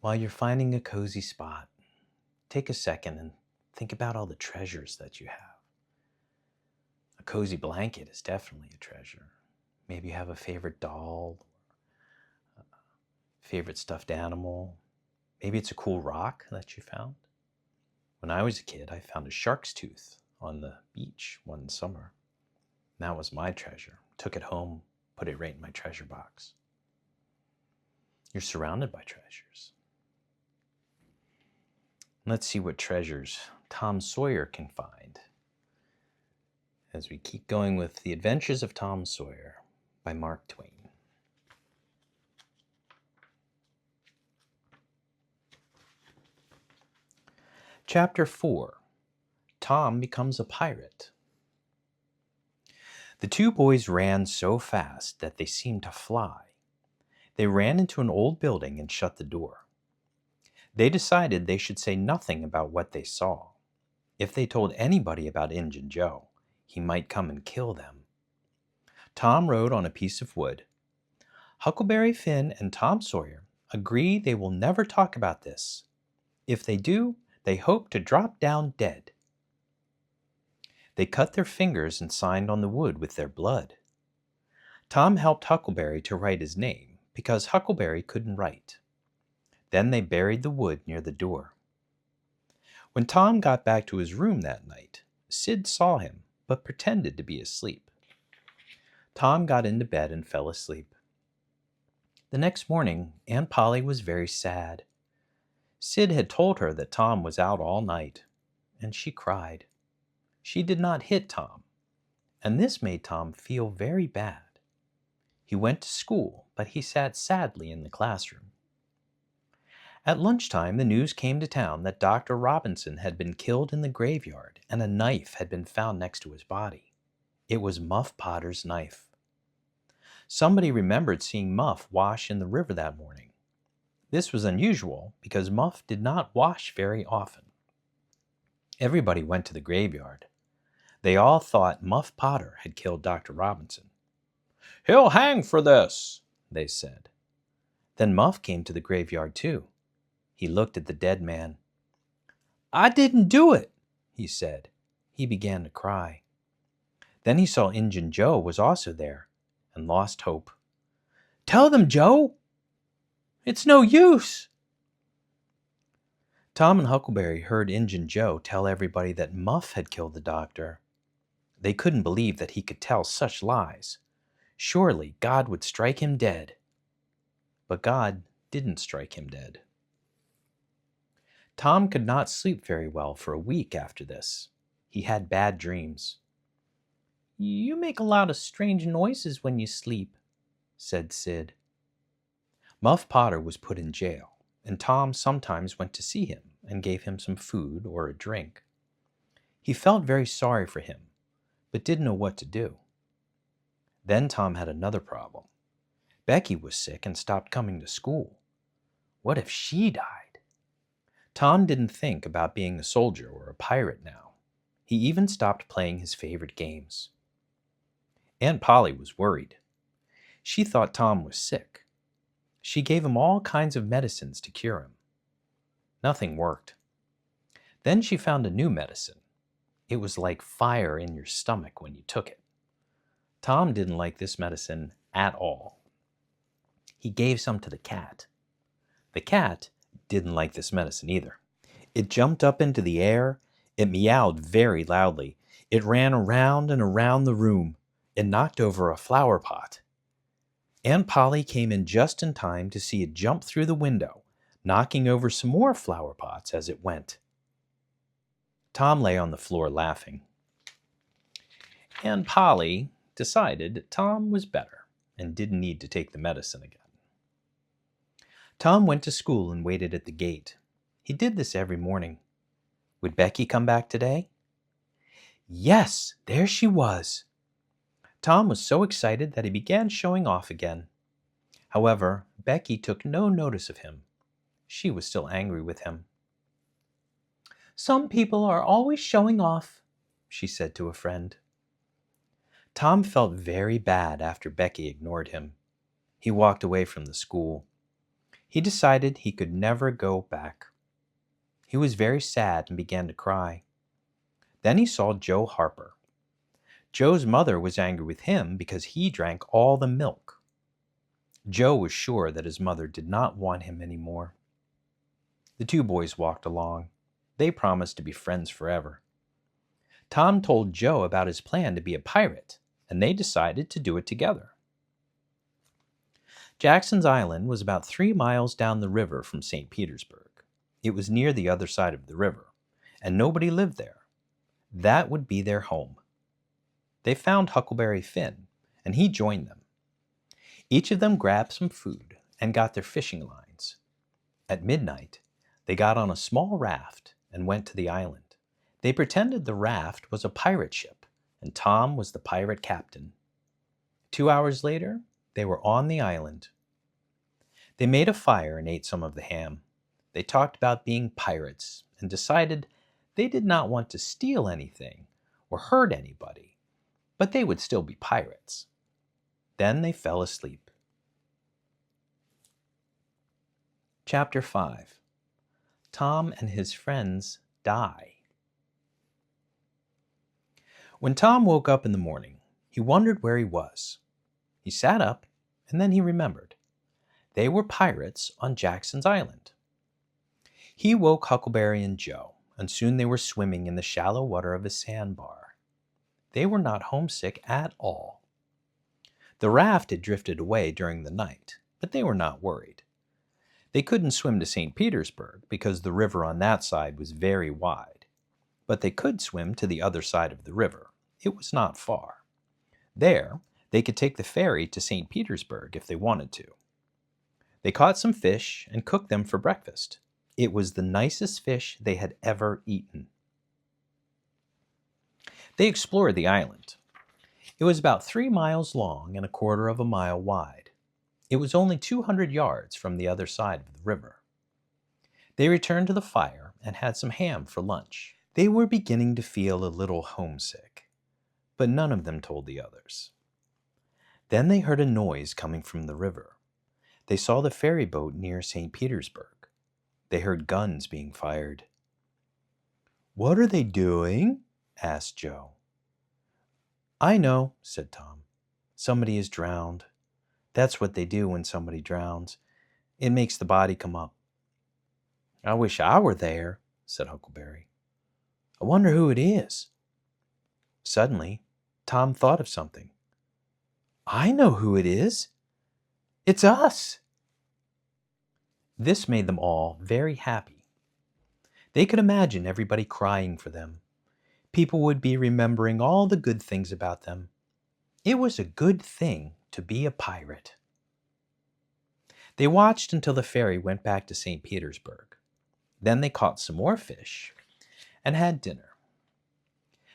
While you're finding a cozy spot, take a second and think about all the treasures that you have. A cozy blanket is definitely a treasure. Maybe you have a favorite doll, a favorite stuffed animal. Maybe it's a cool rock that you found. When I was a kid, I found a shark's tooth on the beach one summer. That was my treasure. Took it home, put it right in my treasure box. You're surrounded by treasures. Let's see what treasures Tom Sawyer can find as we keep going with The Adventures of Tom Sawyer by Mark Twain. Chapter 4. Tom Becomes a Pirate. The two boys ran so fast that they seemed to fly. They ran into an old building and shut the door. They decided they should say nothing about what they saw. If they told anybody about Injun Joe, he might come and kill them. Tom wrote on a piece of wood, "Huckleberry Finn and Tom Sawyer agree they will never talk about this. If they do, they hope to drop down dead." They cut their fingers and signed on the wood with their blood. Tom helped Huckleberry to write his name because Huckleberry couldn't write. Then they buried the wood near the door. When Tom got back to his room that night, Sid saw him but pretended to be asleep. Tom got into bed and fell asleep. The next morning, Aunt Polly was very sad. Sid had told her that Tom was out all night, and she cried. She did not hit Tom, and this made Tom feel very bad. He went to school, but he sat sadly in the classroom. At lunchtime, the news came to town that Dr. Robinson had been killed in the graveyard and a knife had been found next to his body. It was Muff Potter's knife. Somebody remembered seeing Muff wash in the river that morning. This was unusual because Muff did not wash very often. Everybody went to the graveyard. They all thought Muff Potter had killed Dr. Robinson. "He'll hang for this," they said. Then Muff came to the graveyard too. He looked at the dead man. "I didn't do it," he said. He began to cry. Then he saw Injun Joe was also there and lost hope. "Tell them, Joe." "It's no use." Tom and Huckleberry heard Injun Joe tell everybody that Muff had killed the doctor. They couldn't believe that he could tell such lies. Surely God would strike him dead. But God didn't strike him dead. Tom could not sleep very well for a week after this. He had bad dreams. "You make a lot of strange noises when you sleep," said Sid. Muff Potter was put in jail, and Tom sometimes went to see him and gave him some food or a drink. He felt very sorry for him, but didn't know what to do. Then Tom had another problem. Becky was sick and stopped coming to school. What if she died? Tom didn't think about being a soldier or a pirate now. He even stopped playing his favorite games. Aunt Polly was worried. She thought Tom was sick. She gave him all kinds of medicines to cure him. Nothing worked. Then she found a new medicine. It was like fire in your stomach when you took it. Tom didn't like this medicine at all. He gave some to the cat. The cat didn't like this medicine either. It jumped up into the air. It meowed very loudly. It ran around and around the room. It knocked over a flower pot. Aunt Polly came in just in time to see it jump through the window, knocking over some more flower pots as it went. Tom lay on the floor laughing. Aunt Polly decided Tom was better and didn't need to take the medicine again. Tom went to school and waited at the gate. He did this every morning. Would Becky come back today? Yes, there she was. Tom was so excited that he began showing off again. However, Becky took no notice of him. She was still angry with him. "Some people are always showing off," she said to a friend. Tom felt very bad after Becky ignored him. He walked away from the school. He decided he could never go back. He was very sad and began to cry. Then he saw Joe Harper. Joe's mother was angry with him because he drank all the milk. Joe was sure that his mother did not want him anymore. The two boys walked along. They promised to be friends forever. Tom told Joe about his plan to be a pirate, and they decided to do it together. Jackson's Island was about 3 miles down the river from St. Petersburg. It was near the other side of the river, and nobody lived there. That would be their home. They found Huckleberry Finn, and he joined them. Each of them grabbed some food and got their fishing lines. At midnight, they got on a small raft and went to the island. They pretended the raft was a pirate ship, and Tom was the pirate captain. 2 hours later, they were on the island. They made a fire and ate some of the ham. They talked about being pirates and decided they did not want to steal anything or hurt anybody, but they would still be pirates. Then they fell asleep. Chapter 5. Tom and his friends die. When Tom woke up in the morning, he wondered where he was. He sat up, and then he remembered. They were pirates on Jackson's Island. He woke Huckleberry and Joe, and soon they were swimming in the shallow water of a sandbar. They were not homesick at all. The raft had drifted away during the night, but they were not worried. They couldn't swim to St. Petersburg because the river on that side was very wide, but they could swim to the other side of the river. It was not far. There, they could take the ferry to St. Petersburg if they wanted to. They caught some fish and cooked them for breakfast. It was the nicest fish they had ever eaten. They explored the island. It was about 3 miles long and a quarter of a mile wide. It was only 200 yards from the other side of the river. They returned to the fire and had some ham for lunch. They were beginning to feel a little homesick, but none of them told the others. Then they heard a noise coming from the river. They saw the ferry boat near St. Petersburg. They heard guns being fired. "What are they doing?" asked Joe. "I know," said Tom. "Somebody is drowned. That's what they do when somebody drowns. It makes the body come up." "I wish I were there," said Huckleberry. "I wonder who it is." Suddenly, Tom thought of something. "I know who it is. It's us." This made them all very happy. They could imagine everybody crying for them. People would be remembering all the good things about them. It was a good thing to be a pirate. They watched until the ferry went back to St. Petersburg. Then they caught some more fish and had dinner.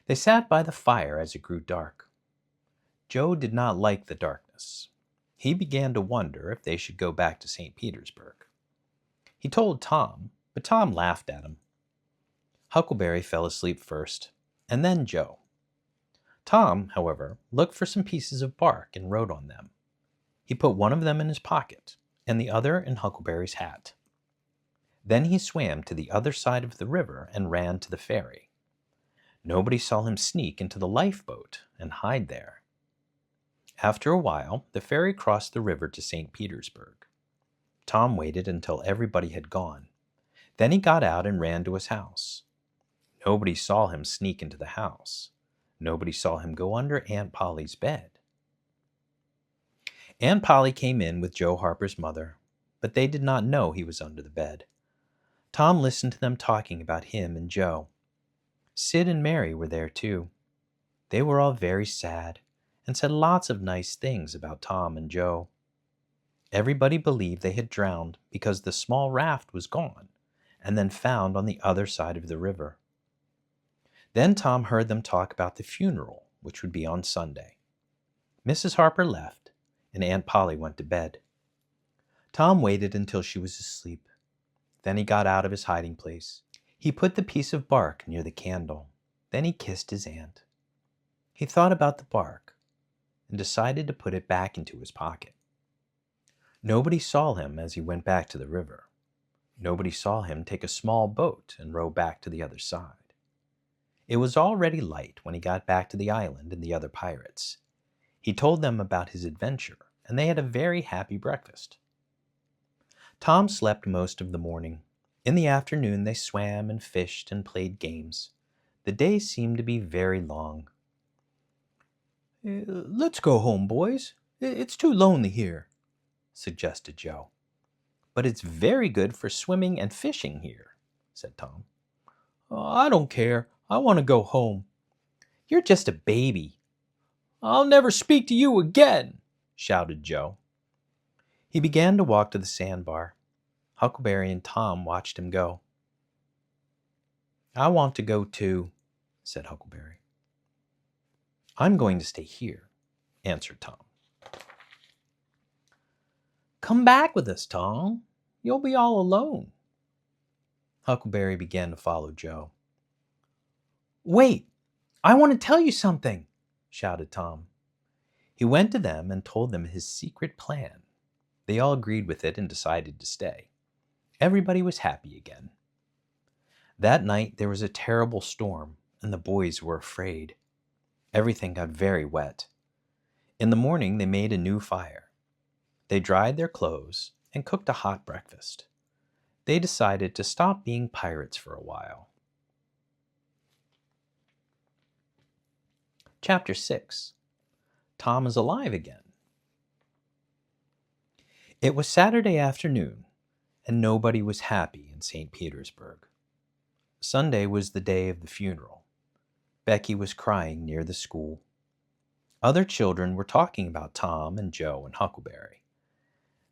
They sat by the fire as it grew dark. Joe did not like the darkness. He began to wonder if they should go back to St. Petersburg. He told Tom, but Tom laughed at him. Huckleberry fell asleep first, and then Joe. Tom, however, looked for some pieces of bark and wrote on them. He put one of them in his pocket and the other in Huckleberry's hat. Then he swam to the other side of the river and ran to the ferry. Nobody saw him sneak into the lifeboat and hide there. After a while, the ferry crossed the river to St. Petersburg. Tom waited until everybody had gone. Then he got out and ran to his house. Nobody saw him sneak into the house. Nobody saw him go under Aunt Polly's bed. Aunt Polly came in with Joe Harper's mother, but they did not know he was under the bed. Tom listened to them talking about him and Joe. Sid and Mary were there too. They were all very sad and said lots of nice things about Tom and Joe. Everybody believed they had drowned because the small raft was gone and then found on the other side of the river. Then Tom heard them talk about the funeral, which would be on Sunday. Mrs. Harper left, and Aunt Polly went to bed. Tom waited until she was asleep. Then he got out of his hiding place. He put the piece of bark near the candle. Then he kissed his aunt. He thought about the bark and decided to put it back into his pocket. Nobody saw him as he went back to the river. Nobody saw him take a small boat and row back to the other side. It was already light when he got back to the island and the other pirates. He told them about his adventure, and they had a very happy breakfast. Tom slept most of the morning. In the afternoon they swam and fished and played games. The day seemed to be very long. "Let's go home, boys. It's too lonely here," suggested Joe. "But it's very good for swimming and fishing here," said Tom. "I don't care. I want to go home." "You're just a baby." "I'll never speak to you again," shouted Joe. He began to walk to the sandbar. Huckleberry and Tom watched him go. "I want to go too," said Huckleberry. "I'm going to stay here," answered Tom. "Come back with us, Tom. You'll be all alone." Huckleberry began to follow Joe. "Wait, I want to tell you something," shouted Tom. He went to them and told them his secret plan. They all agreed with it and decided to stay. Everybody was happy again. That night there was a terrible storm, and the boys were afraid. Everything got very wet. In the morning they made a new fire. They dried their clothes and cooked a hot breakfast. They decided to stop being pirates for a while. Chapter 6. Tom is alive again. It was Saturday afternoon, and nobody was happy in St. Petersburg. Sunday was the day of the funeral. Becky was crying near the school. Other children were talking about Tom and Joe and Huckleberry.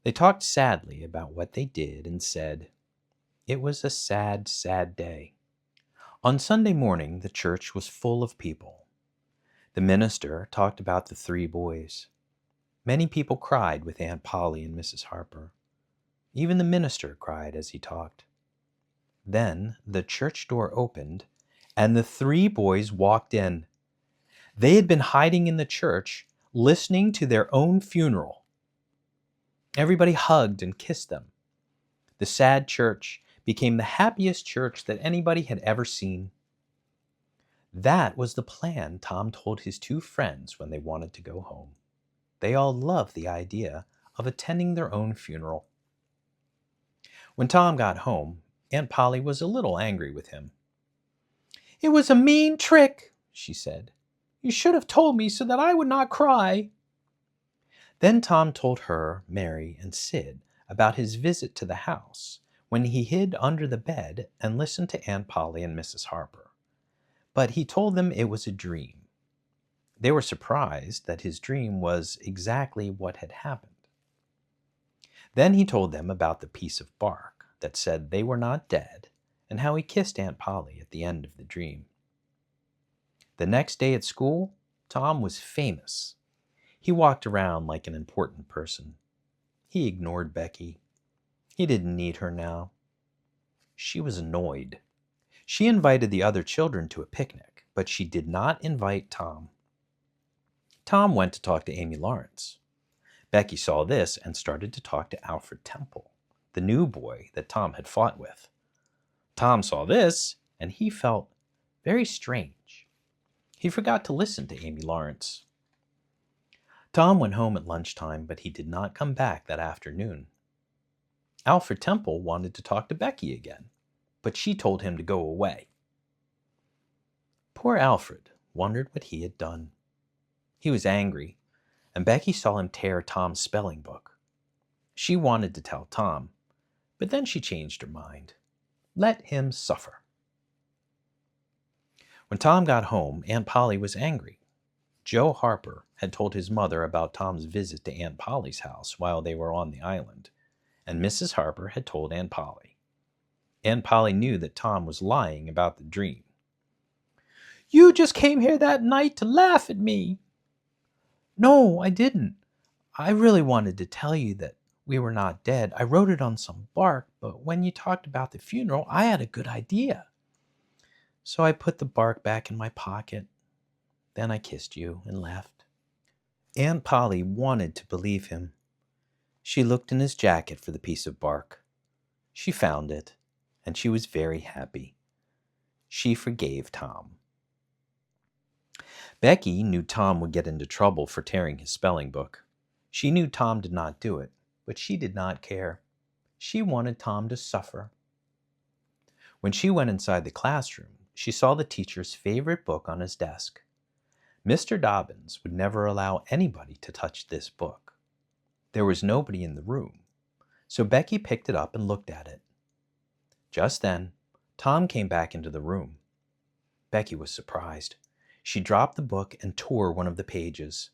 They talked sadly about what they did and said, "It was a sad, sad day." On Sunday morning, the church was full of people. The minister talked about the three boys. Many people cried with Aunt Polly and Mrs. Harper. Even the minister cried as he talked. Then the church door opened, and the three boys walked in. They had been hiding in the church, listening to their own funeral. Everybody hugged and kissed them. The sad church became the happiest church that anybody had ever seen. That was the plan Tom told his two friends when they wanted to go home. They all loved the idea of attending their own funeral. When Tom got home, Aunt Polly was a little angry with him. "It was a mean trick," she said. "You should have told me so that I would not cry." Then Tom told her, Mary, and Sid about his visit to the house, when he hid under the bed and listened to Aunt Polly and Mrs. Harper. But he told them it was a dream. They were surprised that his dream was exactly what had happened. Then he told them about the piece of bark that said they were not dead, and how he kissed Aunt Polly at the end of the dream. The next day at school, Tom was famous. He walked around like an important person. He ignored Becky. He didn't need her now. She was annoyed. She invited the other children to a picnic, but she did not invite Tom. Tom went to talk to Amy Lawrence. Becky saw this and started to talk to Alfred Temple, the new boy that Tom had fought with. Tom saw this, and he felt very strange. He forgot to listen to Amy Lawrence. Tom went home at lunchtime, but he did not come back that afternoon. Alfred Temple wanted to talk to Becky again, but she told him to go away. Poor Alfred wondered what he had done. He was angry, and Becky saw him tear Tom's spelling book. She wanted to tell Tom, but then she changed her mind. Let him suffer. When Tom got home, Aunt Polly was angry. Joe Harper had told his mother about Tom's visit to Aunt Polly's house while they were on the island, and Mrs. Harper had told Aunt Polly. Aunt Polly knew that Tom was lying about the dream. "You just came here that night to laugh at me." "No, I didn't. I really wanted to tell you that we were not dead. I wrote it on some bark, but when you talked about the funeral, I had a good idea. So I put the bark back in my pocket. Then I kissed you and left." Aunt Polly wanted to believe him. She looked in his jacket for the piece of bark. She found it, and she was very happy. She forgave Tom. Becky knew Tom would get into trouble for tearing his spelling book. She knew Tom did not do it, but she did not care. She wanted Tom to suffer. When she went inside the classroom, she saw the teacher's favorite book on his desk. Mr. Dobbins would never allow anybody to touch this book. There was nobody in the room, so Becky picked it up and looked at it. Just then, Tom came back into the room. Becky was surprised. She dropped the book and tore one of the pages.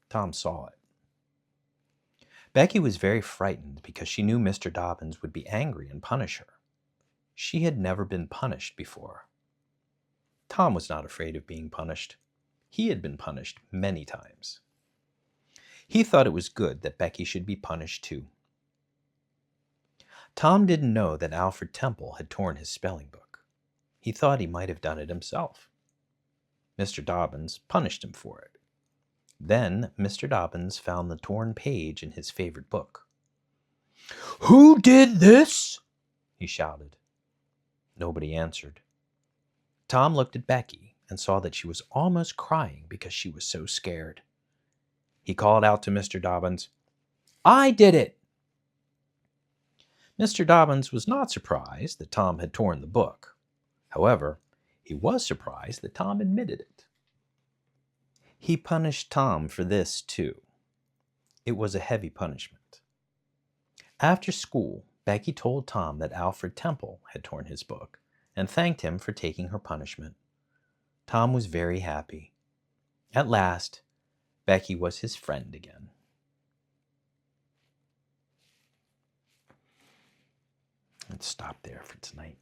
Tom saw it. Becky was very frightened because she knew Mr. Dobbins would be angry and punish her. She had never been punished before. Tom was not afraid of being punished. He had been punished many times. He thought it was good that Becky should be punished too. Tom didn't know that Alfred Temple had torn his spelling book. He thought he might have done it himself. Mr. Dobbins punished him for it. Then Mr. Dobbins found the torn page in his favorite book. "Who did this?" he shouted. Nobody answered. Tom looked at Becky and saw that she was almost crying because she was so scared. He called out to Mr. Dobbins, "I did it!" Mr. Dobbins was not surprised that Tom had torn the book. However, he was surprised that Tom admitted it. He punished Tom for this, too. It was a heavy punishment. After school, Becky told Tom that Alfred Temple had torn his book and thanked him for taking her punishment. Tom was very happy. At last, Becky was his friend again. Let's stop there for tonight.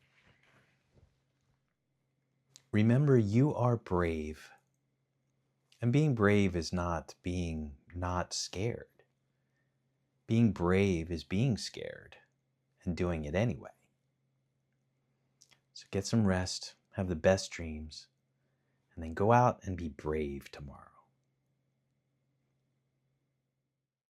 Remember, you are brave. And being brave is not being not scared. Being brave is being scared and doing it anyway. So get some rest, have the best dreams, and then go out and be brave tomorrow.